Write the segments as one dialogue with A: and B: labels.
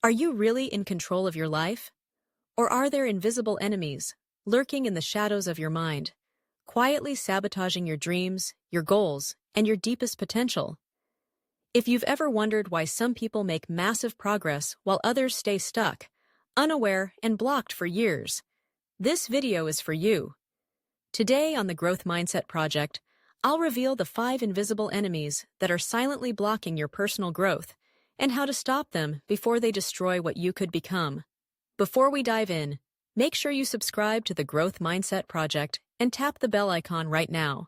A: Are you really in control of your life? Or are there invisible enemies, lurking in the shadows of your mind, quietly sabotaging your dreams, your goals, and your deepest potential? If you've ever wondered why some people make massive progress while others stay stuck, unaware, and blocked for years, this video is for you. Today on the Growth Mindset Project, I'll reveal the 5 invisible enemies that are silently blocking your personal growth and how to stop them before they destroy what you could become. Before we dive in, make sure you subscribe to the Growth Mindset Project and tap the bell icon right now.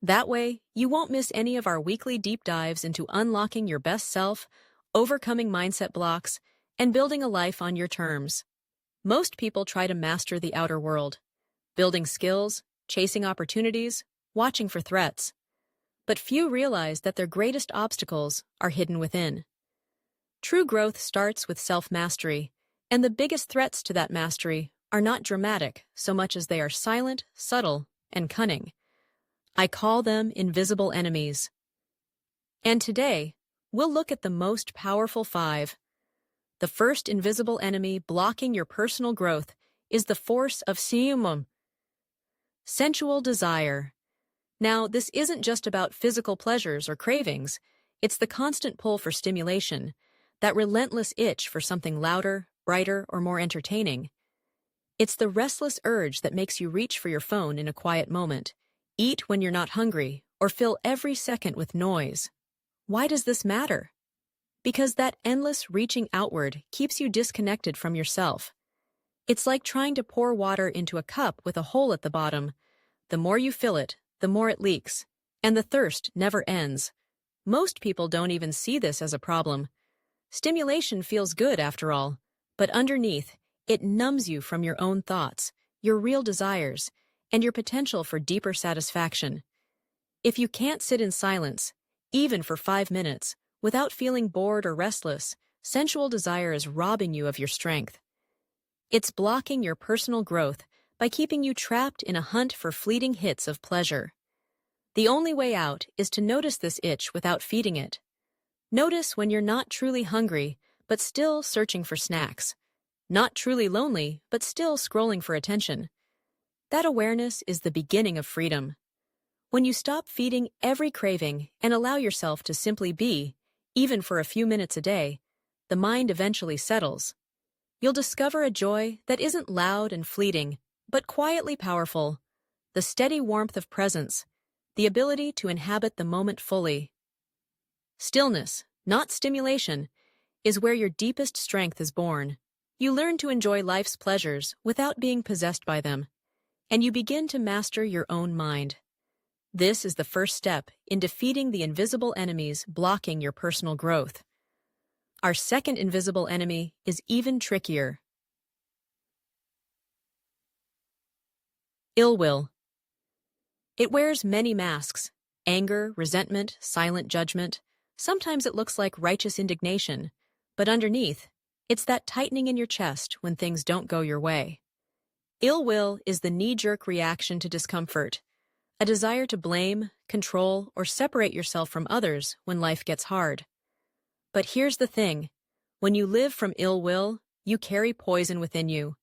A: That way, you won't miss any of our weekly deep dives into unlocking your best self, overcoming mindset blocks, and building a life on your terms. Most people try to master the outer world, building skills, chasing opportunities, watching for threats. But few realize that their greatest obstacles are hidden within. True growth starts with self-mastery, and the biggest threats to that mastery are not dramatic so much as they are silent, subtle, and cunning. I call them invisible enemies. And today, we'll look at the most powerful 5. The first invisible enemy blocking your personal growth is the force of sensual desire. Now, this isn't just about physical pleasures or cravings, it's the constant pull for stimulation, that relentless itch for something louder, brighter, or more entertaining. It's the restless urge that makes you reach for your phone in a quiet moment, eat when you're not hungry, or fill every second with noise. Why does this matter? Because that endless reaching outward keeps you disconnected from yourself. It's like trying to pour water into a cup with a hole at the bottom. The more you fill it, the more it leaks, and the thirst never ends. Most people don't even see this as a problem. Stimulation feels good after all, but underneath, it numbs you from your own thoughts, your real desires, and your potential for deeper satisfaction. If you can't sit in silence, even for 5 minutes, without feeling bored or restless, sensual desire is robbing you of your strength. It's blocking your personal growth by keeping you trapped in a hunt for fleeting hits of pleasure. The only way out is to notice this itch without feeding it. Notice when you're not truly hungry, but still searching for snacks. Not truly lonely, but still scrolling for attention. That awareness is the beginning of freedom. When you stop feeding every craving and allow yourself to simply be, even for a few minutes a day, the mind eventually settles. You'll discover a joy that isn't loud and fleeting, but quietly powerful. The steady warmth of presence, the ability to inhabit the moment fully. Stillness, not stimulation, is where your deepest strength is born. You learn to enjoy life's pleasures without being possessed by them, and you begin to master your own mind. This is the first step in defeating the invisible enemies blocking your personal growth. Our second invisible enemy is even trickier. Ill will. It wears many masks: anger, resentment, silent judgment. Sometimes it looks like righteous indignation, but underneath, it's that tightening in your chest when things don't go your way. Ill will is the knee-jerk reaction to discomfort, a desire to blame, control, or separate yourself from others when life gets hard. But here's the thing: when you live from ill will, you carry poison within you.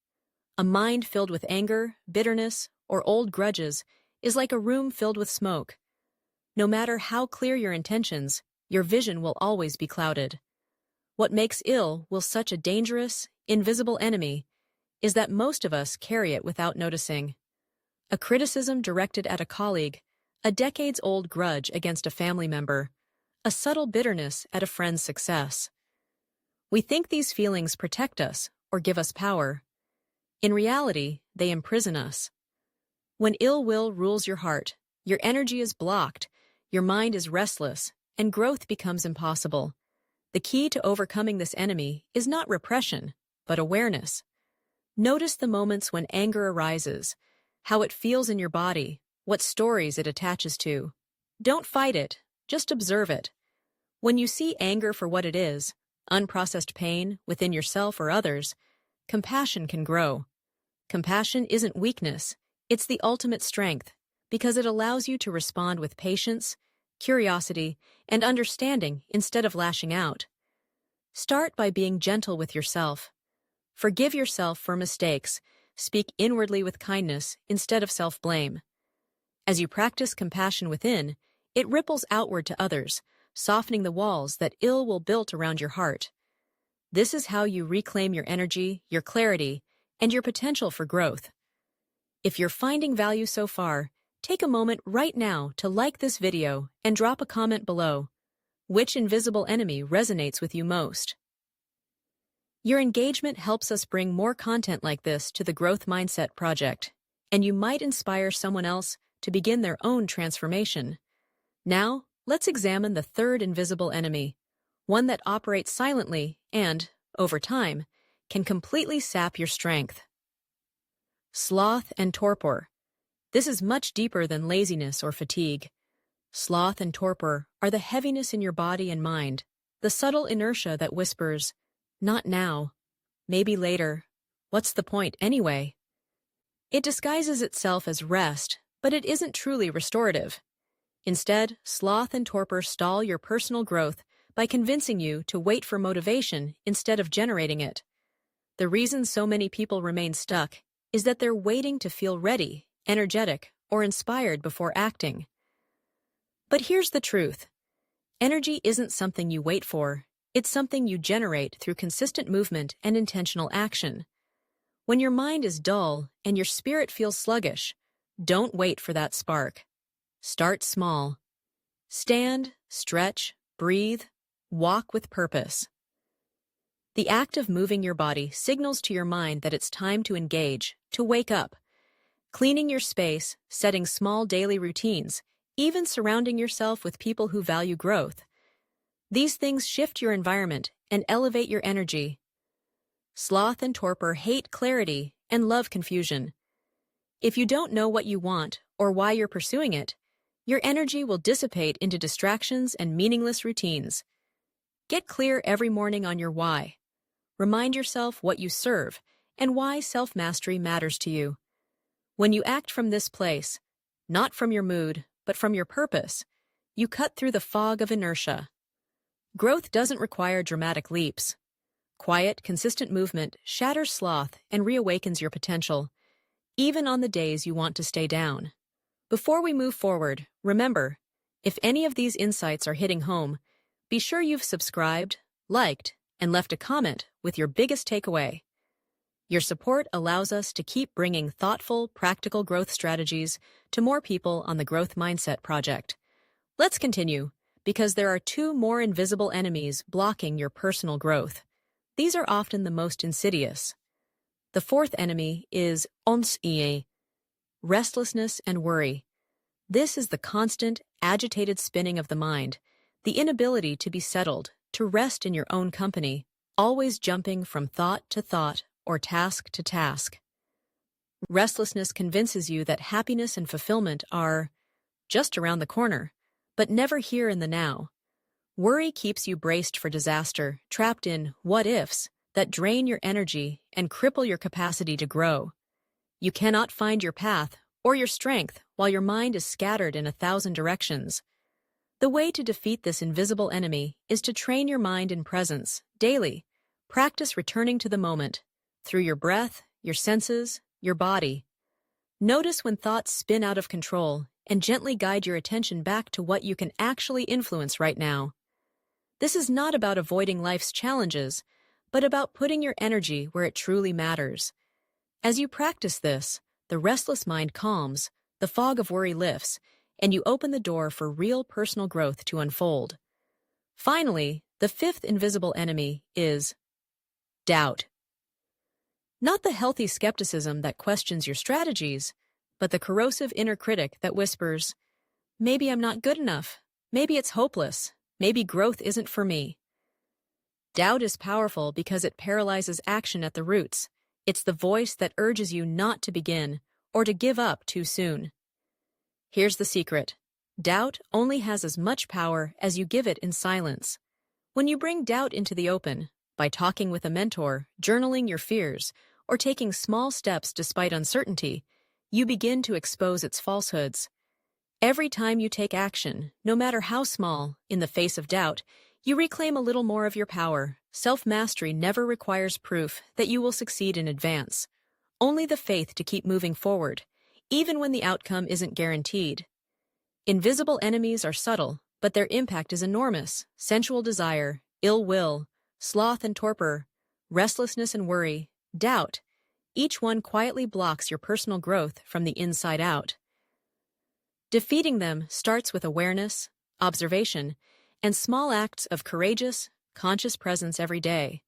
A: A mind filled with anger, bitterness, or old grudges is like a room filled with smoke. No matter how clear your intentions, your vision will always be clouded. What makes ill will such a dangerous, invisible enemy is that most of us carry it without noticing. A criticism directed at a colleague, a decades-old grudge against a family member, a subtle bitterness at a friend's success. We think these feelings protect us or give us power. In reality, they imprison us. When ill will rules your heart, your energy is blocked, your mind is restless, and growth becomes impossible. The key to overcoming this enemy is not repression, but awareness. Notice the moments when anger arises, how it feels in your body, what stories it attaches to. Don't fight it, just observe it. When you see anger for what it is, unprocessed pain within yourself or others, compassion can grow. Compassion isn't weakness, it's the ultimate strength, because it allows you to respond with patience, curiosity, and understanding instead of lashing out. Start by being gentle with yourself. Forgive yourself for mistakes. Speak inwardly with kindness instead of self-blame. As you practice compassion within, it ripples outward to others, softening the walls that ill will build around your heart. This is how you reclaim your energy, your clarity, and your potential for growth. If you're finding value so far, take a moment right now to like this video and drop a comment below. Which invisible enemy resonates with you most? Your engagement helps us bring more content like this to the Growth Mindset Project, and you might inspire someone else to begin their own transformation. Now, let's examine the third invisible enemy, one that operates silently and, over time, can completely sap your strength. Sloth and torpor. This is much deeper than laziness or fatigue. Sloth and torpor are the heaviness in your body and mind, the subtle inertia that whispers, "Not now, maybe later, what's the point anyway?" It disguises itself as rest, but it isn't truly restorative. Instead, sloth and torpor stall your personal growth by convincing you to wait for motivation instead of generating it. The reason so many people remain stuck is that they're waiting to feel ready, energetic, or inspired before acting. But here's the truth. Energy isn't something you wait for. It's something you generate through consistent movement and intentional action. When your mind is dull and your spirit feels sluggish, don't wait for that spark. Start small. Stand, stretch, breathe, walk with purpose. The act of moving your body signals to your mind that it's time to engage, to wake up. Cleaning your space, setting small daily routines, even surrounding yourself with people who value growth. These things shift your environment and elevate your energy. Sloth and torpor hate clarity and love confusion. If you don't know what you want or why you're pursuing it, your energy will dissipate into distractions and meaningless routines. Get clear every morning on your why. Remind yourself what you serve and why self-mastery matters to you. When you act from this place, not from your mood, but from your purpose, you cut through the fog of inertia. Growth doesn't require dramatic leaps. Quiet, consistent movement shatters sloth and reawakens your potential, even on the days you want to stay down. Before we move forward, remember, if any of these insights are hitting home, be sure you've subscribed, liked, and left a comment with your biggest takeaway. Your support allows us to keep bringing thoughtful, practical growth strategies to more people on the Growth Mindset Project. Let's continue, because there are two more invisible enemies blocking your personal growth. These are often the most insidious. The fourth enemy is restlessness and worry. This is the constant, agitated spinning of the mind, the inability to be settled, to rest in your own company, always jumping from thought to thought or task to task. Restlessness convinces you that happiness and fulfillment are just around the corner, but never here in the now. Worry keeps you braced for disaster, trapped in what-ifs that drain your energy and cripple your capacity to grow. You cannot find your path or your strength while your mind is scattered in 1,000 directions. The way to defeat this invisible enemy is to train your mind in presence, daily. Practice returning to the moment, through your breath, your senses, your body. Notice when thoughts spin out of control and gently guide your attention back to what you can actually influence right now. This is not about avoiding life's challenges, but about putting your energy where it truly matters. As you practice this, the restless mind calms, the fog of worry lifts, and you open the door for real personal growth to unfold. Finally, the fifth invisible enemy is doubt. Not the healthy skepticism that questions your strategies, but the corrosive inner critic that whispers, "Maybe I'm not good enough. Maybe it's hopeless. Maybe growth isn't for me." Doubt is powerful because it paralyzes action at the roots. It's the voice that urges you not to begin or to give up too soon. Here's the secret. Doubt only has as much power as you give it in silence. When you bring doubt into the open, by talking with a mentor, journaling your fears, or taking small steps despite uncertainty, you begin to expose its falsehoods. Every time you take action, no matter how small, in the face of doubt, you reclaim a little more of your power, self-mastery never requires proof that you will succeed in advance. Only the faith to keep moving forward, even when the outcome isn't guaranteed. Invisible enemies are subtle, but their impact is enormous. Sensual desire, ill will, sloth and torpor, restlessness and worry, doubt. Each one quietly blocks your personal growth from the inside out. Defeating them starts with awareness, observation, and small acts of courageous, conscious presence every day.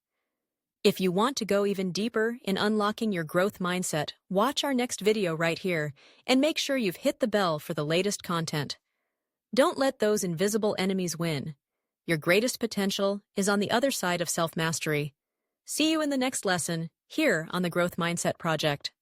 A: If you want to go even deeper in unlocking your growth mindset, watch our next video right here and make sure you've hit the bell for the latest content. Don't let those invisible enemies win. Your greatest potential is on the other side of self-mastery. See you in the next lesson, here on the Growth Mindset Project.